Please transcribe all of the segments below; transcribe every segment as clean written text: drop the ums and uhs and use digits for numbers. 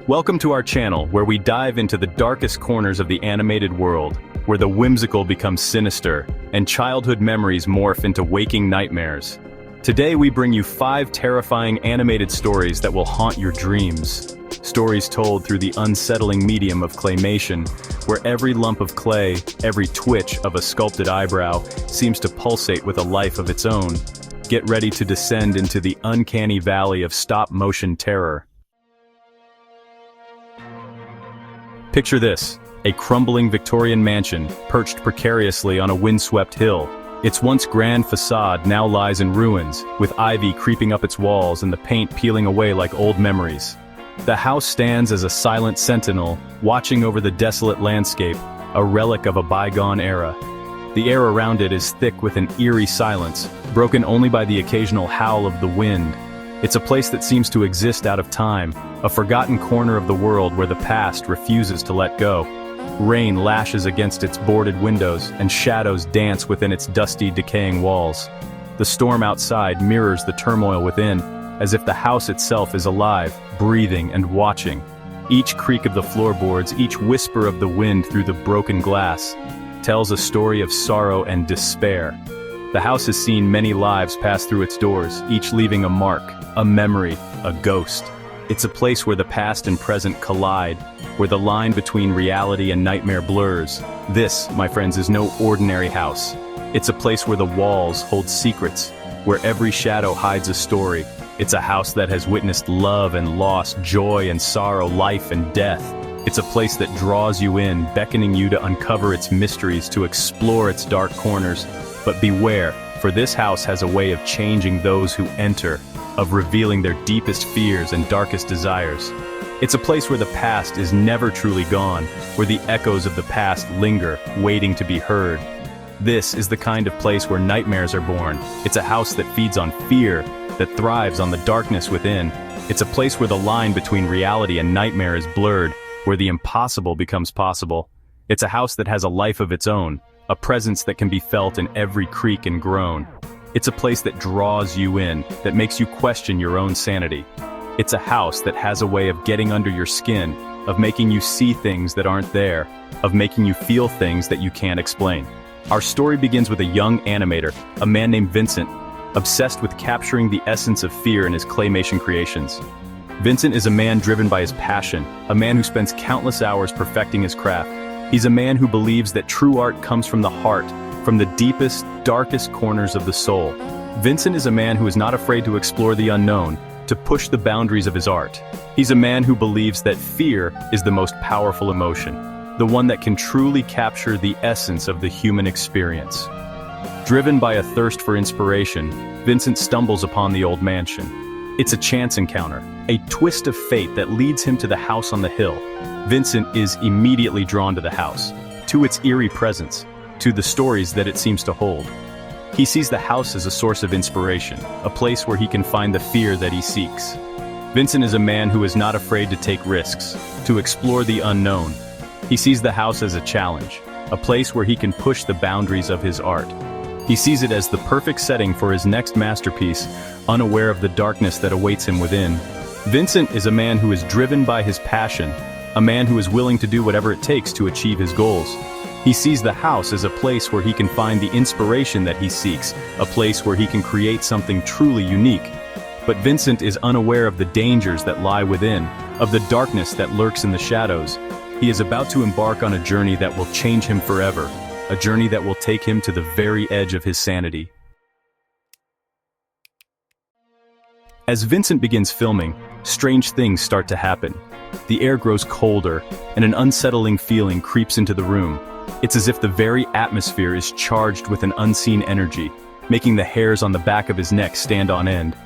Welcome to our channel, where we dive into the darkest corners of the animated world, where the whimsical becomes sinister, and childhood memories morph into waking nightmares. Today we bring you 5 terrifying animated stories that will haunt your dreams. Stories told through the unsettling medium of claymation, where every lump of clay, every twitch of a sculpted eyebrow, seems to pulsate with a life of its own. Get ready to descend into the uncanny valley of stop-motion terror. Picture this, a crumbling Victorian mansion, perched precariously on a windswept hill. Its once grand facade now lies in ruins, with ivy creeping up its walls and the paint peeling away like old memories. The house stands as a silent sentinel, watching over the desolate landscape, a relic of a bygone era. The air around it is thick with an eerie silence, broken only by the occasional howl of the wind. It's a place that seems to exist out of time, a forgotten corner of the world where the past refuses to let go. Rain lashes against its boarded windows, and shadows dance within its dusty, decaying walls. The storm outside mirrors the turmoil within, as if the house itself is alive, breathing and watching. Each creak of the floorboards, each whisper of the wind through the broken glass, tells a story of sorrow and despair. The house has seen many lives pass through its doors, each leaving a mark, a memory, a ghost. It's a place where the past and present collide, where the line between reality and nightmare blurs. This, my friends, is no ordinary house. It's a place where the walls hold secrets, where every shadow hides a story. It's a house that has witnessed love and loss, joy and sorrow, life and death. It's a place that draws you in, beckoning you to uncover its mysteries, to explore its dark corners. But beware, for this house has a way of changing those who enter, of revealing their deepest fears and darkest desires. It's a place where the past is never truly gone, where the echoes of the past linger, waiting to be heard. This is the kind of place where nightmares are born. It's a house that feeds on fear, that thrives on the darkness within. It's a place where the line between reality and nightmare is blurred, where the impossible becomes possible. It's a house that has a life of its own, a presence that can be felt in every creak and groan. It's a place that draws you in, that makes you question your own sanity. It's a house that has a way of getting under your skin, of making you see things that aren't there, of making you feel things that you can't explain. Our story begins with a young animator, a man named Vincent, obsessed with capturing the essence of fear in his claymation creations. Vincent is a man driven by his passion, a man who spends countless hours perfecting his craft. He's a man who believes that true art comes from the heart, from the deepest, darkest corners of the soul. Vincent is a man who is not afraid to explore the unknown, to push the boundaries of his art. He's a man who believes that fear is the most powerful emotion, the one that can truly capture the essence of the human experience. Driven by a thirst for inspiration, Vincent stumbles upon the old mansion. It's a chance encounter, a twist of fate that leads him to the house on the hill. Vincent is immediately drawn to the house, to its eerie presence, to the stories that it seems to hold. He sees the house as a source of inspiration, a place where he can find the fear that he seeks. Vincent is a man who is not afraid to take risks, to explore the unknown. He sees the house as a challenge, a place where he can push the boundaries of his art. He sees it as the perfect setting for his next masterpiece, unaware of the darkness that awaits him within. Vincent is a man who is driven by his passion, a man who is willing to do whatever it takes to achieve his goals. He sees the house as a place where he can find the inspiration that he seeks, a place where he can create something truly unique. But Vincent is unaware of the dangers that lie within, of the darkness that lurks in the shadows. He is about to embark on a journey that will change him forever, a journey that will take him to the very edge of his sanity. As Vincent begins filming, strange things start to happen. The air grows colder, and an unsettling feeling creeps into the room. It's as if the very atmosphere is charged with an unseen energy, making the hairs on the back of his neck stand on end.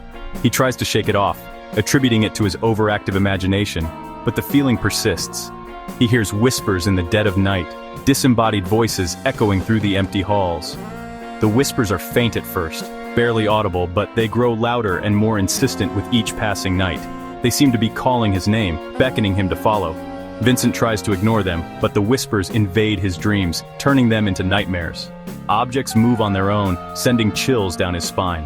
He tries to shake it off, attributing it to his overactive imagination, but the feeling persists. He hears whispers in the dead of night, disembodied voices echoing through the empty halls. The whispers are faint at first, barely audible, but they grow louder and more insistent with each passing night. They seem to be calling his name, beckoning him to follow. Vincent tries to ignore them, but the whispers invade his dreams, turning them into nightmares. Objects move on their own, sending chills down his spine.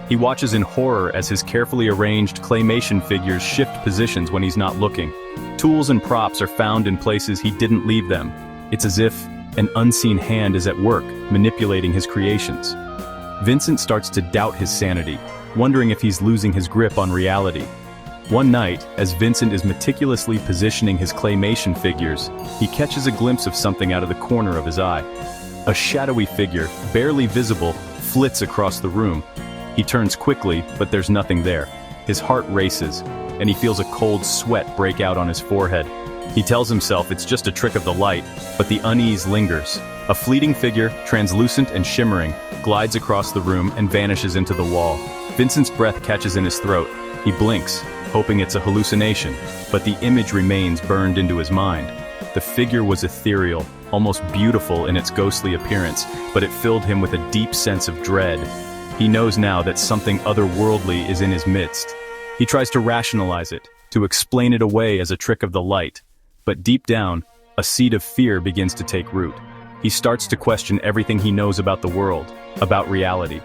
He watches in horror as his carefully arranged claymation figures shift positions when he's not looking. Tools and props are found in places he didn't leave them. It's as if an unseen hand is at work, manipulating his creations. Vincent starts to doubt his sanity, wondering if he's losing his grip on reality. One night, as Vincent is meticulously positioning his claymation figures, he catches a glimpse of something out of the corner of his eye. A shadowy figure, barely visible, flits across the room. He turns quickly, but there's nothing there. His heart races, and he feels a cold sweat break out on his forehead. He tells himself it's just a trick of the light, but the unease lingers. A fleeting figure, translucent and shimmering, glides across the room and vanishes into the wall. Vincent's breath catches in his throat. He blinks, hoping it's a hallucination, but the image remains burned into his mind. The figure was ethereal, almost beautiful in its ghostly appearance, but it filled him with a deep sense of dread. He knows now that something otherworldly is in his midst. He tries to rationalize it, to explain it away as a trick of the light, but deep down, a seed of fear begins to take root. He starts to question everything he knows about the world, about reality.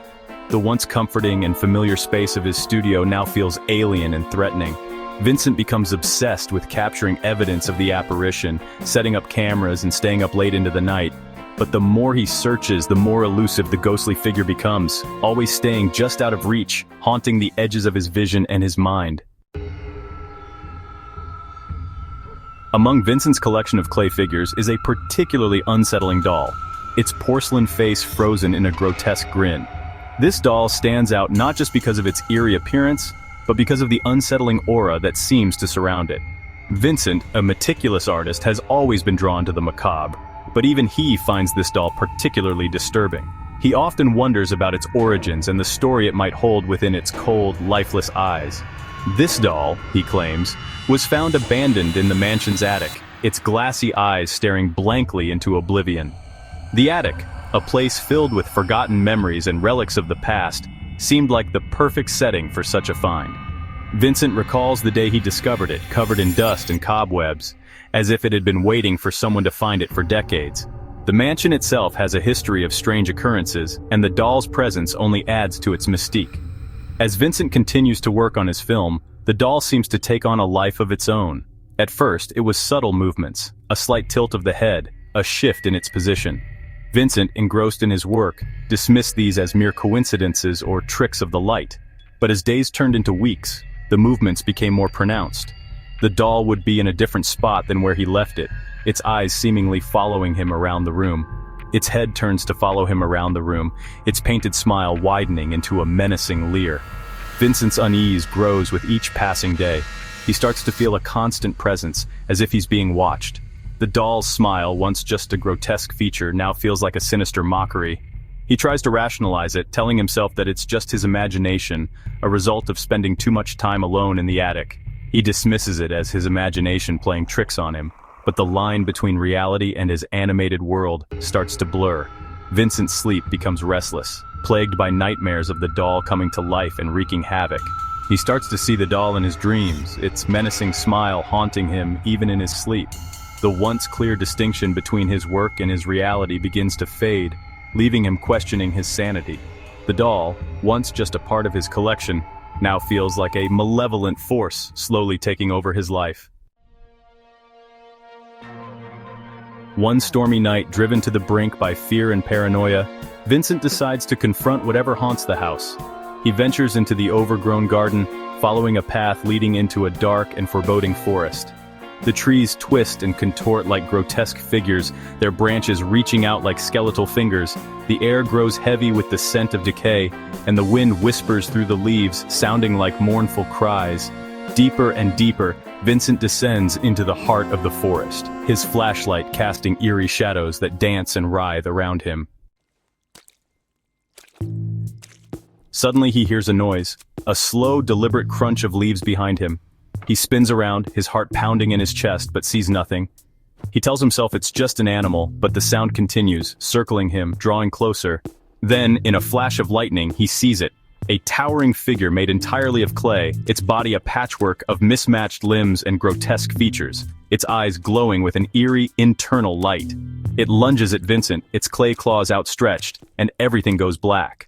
The once comforting and familiar space of his studio now feels alien and threatening. Vincent becomes obsessed with capturing evidence of the apparition, setting up cameras and staying up late into the night. But the more he searches, the more elusive the ghostly figure becomes, always staying just out of reach, haunting the edges of his vision and his mind. Among Vincent's collection of clay figures is a particularly unsettling doll, its porcelain face frozen in a grotesque grin. This doll stands out not just because of its eerie appearance, but because of the unsettling aura that seems to surround it. Vincent, a meticulous artist, has always been drawn to the macabre, but even he finds this doll particularly disturbing. He often wonders about its origins and the story it might hold within its cold, lifeless eyes. This doll, he claims, was found abandoned in the mansion's attic, its glassy eyes staring blankly into oblivion. The attic, a place filled with forgotten memories and relics of the past, seemed like the perfect setting for such a find. Vincent recalls the day he discovered it, covered in dust and cobwebs, as if it had been waiting for someone to find it for decades. The mansion itself has a history of strange occurrences, and the doll's presence only adds to its mystique. As Vincent continues to work on his film, the doll seems to take on a life of its own. At first, it was subtle movements, a slight tilt of the head, a shift in its position. Vincent, engrossed in his work, dismissed these as mere coincidences or tricks of the light. But as days turned into weeks, the movements became more pronounced. The doll would be in a different spot than where he left it, its eyes seemingly following him around the room. Its head turns to follow him around the room, its painted smile widening into a menacing leer. Vincent's unease grows with each passing day. He starts to feel a constant presence, as if he's being watched. The doll's smile, once just a grotesque feature, now feels like a sinister mockery. He tries to rationalize it, telling himself that it's just his imagination, a result of spending too much time alone in the attic. He dismisses it as his imagination playing tricks on him, but the line between reality and his animated world starts to blur. Vincent's sleep becomes restless, plagued by nightmares of the doll coming to life and wreaking havoc. He starts to see the doll in his dreams, its menacing smile haunting him even in his sleep. The once clear distinction between his work and his reality begins to fade, leaving him questioning his sanity. The doll, once just a part of his collection, now feels like a malevolent force slowly taking over his life. One stormy night, driven to the brink by fear and paranoia, Vincent decides to confront whatever haunts the house. He ventures into the overgrown garden, following a path leading into a dark and foreboding forest. The trees twist and contort like grotesque figures, their branches reaching out like skeletal fingers. The air grows heavy with the scent of decay, and the wind whispers through the leaves, sounding like mournful cries. Deeper and deeper, Vincent descends into the heart of the forest, his flashlight casting eerie shadows that dance and writhe around him. Suddenly he hears a noise, a slow, deliberate crunch of leaves behind him. He spins around, his heart pounding in his chest, but sees nothing. He tells himself it's just an animal, but the sound continues, circling him, drawing closer. Then, in a flash of lightning, he sees it. A towering figure made entirely of clay, its body a patchwork of mismatched limbs and grotesque features, its eyes glowing with an eerie, internal light. It lunges at Vincent, its clay claws outstretched, and everything goes black.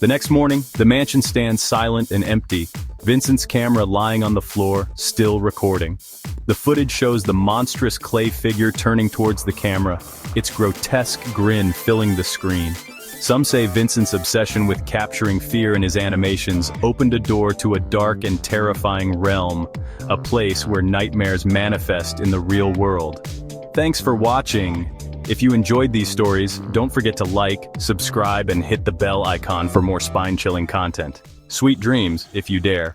The next morning, the mansion stands silent and empty, Vincent's camera lying on the floor, still recording. The footage shows the monstrous clay figure turning towards the camera, its grotesque grin filling the screen. Some say Vincent's obsession with capturing fear in his animations opened a door to a dark and terrifying realm, a place where nightmares manifest in the real world. Thanks for watching. If you enjoyed these stories, don't forget to like, subscribe, and hit the bell icon for more spine-chilling content. Sweet dreams, if you dare.